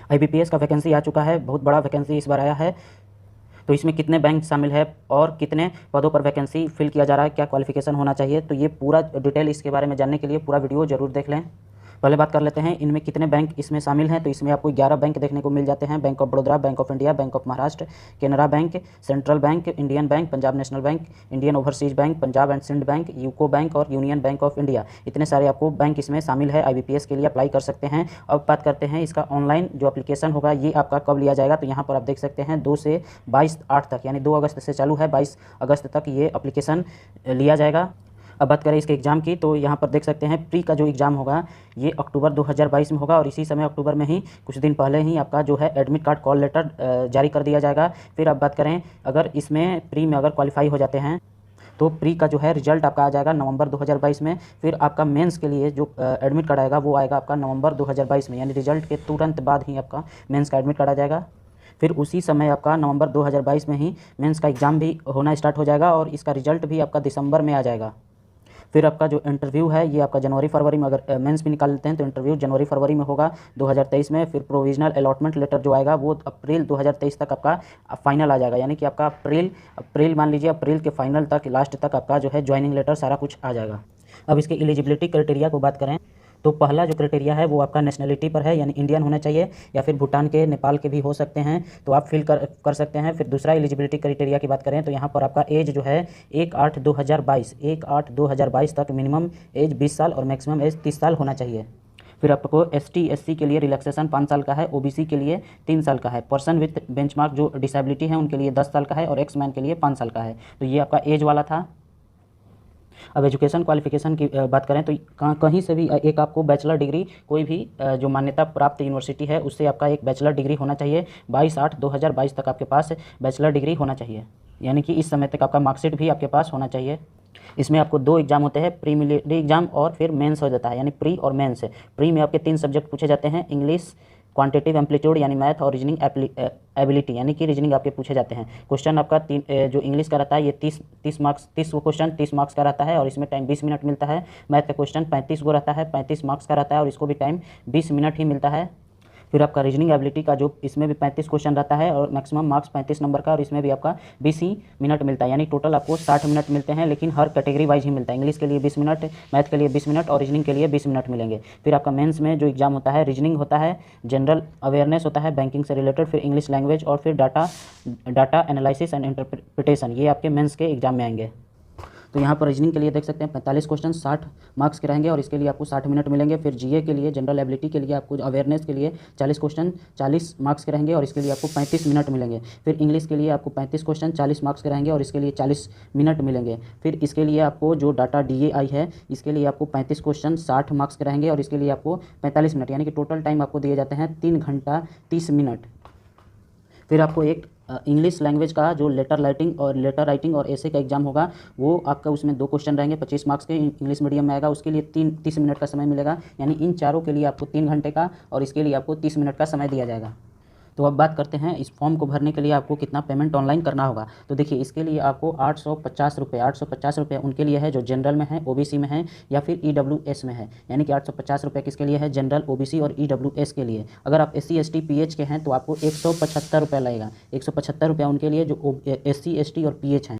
IBPS का vacancy आ चुका है, बहुत बड़ा वैकेंसी इस बार आया है। तो इसमें कितने बैंक शामिल है और कितने पदों पर वैकेंसी फिल किया जा रहा है, क्या क्वालिफिकेशन होना चाहिए, तो ये पूरा डिटेल इसके बारे में जानने के लिए पूरा वीडियो जरूर देख लें। पहले बात कर लेते हैं इनमें कितने बैंक इसमें शामिल हैं। तो इसमें आपको 11 बैंक देखने को मिल जाते हैं। Bank of Baroda, bank of India, bank of Maharashtra, Canara bank, central bank, Indian bank, Punjab national bank, Indian overseas bank, Punjab and Sindh bank, UCO bank और यूनियन बैंक ऑफ इंडिया। इतने सारे आपको बैंक इसमें शामिल है। आईबीपीएस के लिए अप्लाई कर सकते हैं। अब बात करते हैं इसका ऑनलाइन जो एप्लीकेशन होगा ये आपका कब लिया जाएगा। तो यहाँ पर आप देख सकते हैं 2 से 22/8 तक, यानी 2 अगस्त से चालू है, 22 अगस्त तक ये एप्लीकेशन लिया जाएगा। अब बात करें इसके एग्ज़ाम की, तो यहाँ पर देख सकते हैं प्री का जो एग्ज़ाम होगा ये अक्टूबर 2022 में होगा और इसी समय अक्टूबर में ही कुछ दिन पहले ही आपका जो है एडमिट कार्ड कॉल लेटर जारी कर दिया जाएगा। फिर अब बात करें अगर इसमें प्री में अगर क्वालिफाई हो जाते हैं तो प्री का जो है रिजल्ट आपका आ जाएगा नवंबर 2022 में। फिर आपका मेंस के लिए जो एडमिट कार्ड आएगा वो आएगा आपका नवंबर 2022 में, यानी रिजल्ट के तुरंत बाद ही आपका मेंस का एडमिट कार्ड आ जाएगा। फिर उसी समय आपका नवंबर 2022 में ही मेंस का एग्ज़ाम भी होना स्टार्ट हो जाएगा और इसका रिजल्ट भी आपका दिसंबर में आ जाएगा। फिर आपका जो इंटरव्यू है ये आपका जनवरी-फरवरी में, अगर मेंस भी निकाल लेते हैं तो इंटरव्यू जनवरी-फरवरी में होगा 2023 में। फिर प्रोविजनल अलॉटमेंट लेटर जो आएगा वो अप्रैल 2023 तक आपका फाइनल आ जाएगा, यानी कि आपका अप्रैल मान लीजिए, अप्रैल के फाइनल तक, लास्ट तक आपका जो है ज्वाइनिंग लेटर सारा कुछ आ जाएगा। अब इसके एलिजिबिलिटी क्राइटेरिया को बात करें तो पहला जो क्राइटेरिया है वो आपका नेशनलिटी पर है, यानी इंडियन होना चाहिए या फिर भूटान के, नेपाल के भी हो सकते हैं, तो आप फिल कर सकते हैं। फिर दूसरा एलिजिबिलिटी क्राइटेरिया की बात करें तो यहाँ पर आपका एज जो है 1/8/2022 तक मिनिमम एज 20 साल और मैक्सिमम एज 30 साल होना चाहिए। फिर आपको एसटी एससी के लिए रिलैक्सेशन 5 साल का है, ओबीसी के लिए 3 साल का है, पर्सन विथ बेंचमार्क जो डिसेबिलिटी है उनके लिए 10 साल का है और एक्स मैन के लिए 5 साल का है। तो ये आपका एज वाला था। अब एजुकेशन क्वालिफिकेशन की बात करें तो कहीं से भी एक आपको बैचलर डिग्री, कोई भी जो मान्यता प्राप्त यूनिवर्सिटी है उससे आपका एक बैचलर डिग्री होना चाहिए। 22/8/2022 तक आपके पास बैचलर डिग्री होना चाहिए, यानी कि इस समय तक आपका मार्कशीट भी आपके पास होना चाहिए। इसमें आपको 2 एग्जाम होते हैं, प्रीलिमिनरी एग्जाम और फिर मेंस हो जाता है, यानी प्री और मेंस। प्री में आपके 3 सब्जेक्ट पूछे जाते हैं, इंग्लिश, क्वांटिटेटिव एम्पलीट्यूड यानी मैथ और रीजनिंग एबिलिटी यानी कि रीजनिंग आपके पूछे जाते हैं। क्वेश्चन आपका जो इंग्लिश का रहता है ये 30 मार्क्स, 30 वो क्वेश्चन 30 मार्क्स का रहता है और इसमें टाइम 20 मिनट मिलता है। मैथ का क्वेश्चन 35 गो रहता है, 35 मार्क्स का रहता है और इसको भी टाइम 20 मिनट ही मिलता है। फिर आपका रीजनिंग एबिलिटी का जो इसमें भी 35 क्वेश्चन रहता है और मैक्सिमम मार्क्स 35 नंबर का और इसमें भी आपका 20 ही मिनट मिलता है, यानी टोटल आपको 60 मिनट मिलते हैं, लेकिन हर कैटेगरी वाइज ही मिलता है। इंग्लिश के लिए 20 मिनट, मैथ के लिए 20 मिनट और रीजनिंग के लिए 20 मिनट मिलेंगे। फिर आपका मेंस में जो एग्जाम होता है रीजनिंग होता है, जनरल अवेयरनेस होता है बैंकिंग से रिलेटेड, फिर इंग्लिश लैंग्वेज और फिर डाटा एनालिसिस एंड इंटरप्रिटेशन, ये आपके मेंस के एग्जाम में आएंगे। तो यहाँ पर रीजनिंग के लिए देख सकते हैं 45 क्वेश्चन 60 मार्क्स के रहेंगे और इसके लिए आपको 60 मिनट मिलेंगे। फिर जीए के लिए, जनरल एबिलिटी के लिए, आपको अवेयरनेस के लिए 40 क्वेश्चन 40 मार्क्स के रहेंगे और इसके लिए आपको 35 मिनट मिलेंगे। फिर इंग्लिश के लिए आपको 35 क्वेश्चन 40 मार्क्स के रहेंगे और इसके लिए 40 मिनट मिलेंगे। फिर इसके लिए आपको जो डाटा डीएआई है इसके लिए आपको 35 क्वेश्चन 60 मार्क्स के रहेंगे और इसके लिए आपको 45 मिनट, यानी कि टोटल टाइम आपको दिए जाते हैं 3 घंटा 30 मिनट। फिर आपको एक इंग्लिश लैंग्वेज का जो लेटर राइटिंग और ऐसे का एग्जाम होगा वो आपका, उसमें 2 क्वेश्चन रहेंगे 25 मार्क्स के, इंग्लिश मीडियम में आएगा, उसके लिए 30 मिनट का समय मिलेगा, यानी इन चारों के लिए आपको 3 घंटे का और इसके लिए आपको 30 मिनट का समय दिया जाएगा। तो अब बात करते हैं इस फॉर्म को भरने के लिए आपको कितना पेमेंट ऑनलाइन करना होगा। तो देखिए इसके लिए आपको 850 रुपये उनके लिए है जो जनरल में है, ओबीसी में है या फिर ईडब्ल्यूएस में है, यानी कि 850 रुपये किसके लिए है, जनरल, ओबीसी और ईडब्ल्यूएस के लिए। अगर आप एससी एसटी पीएच के हैं तो आपको 175 रुपये लगेगा, 175 रुपया उनके लिए जो एससी एसटी और पीएच हैं।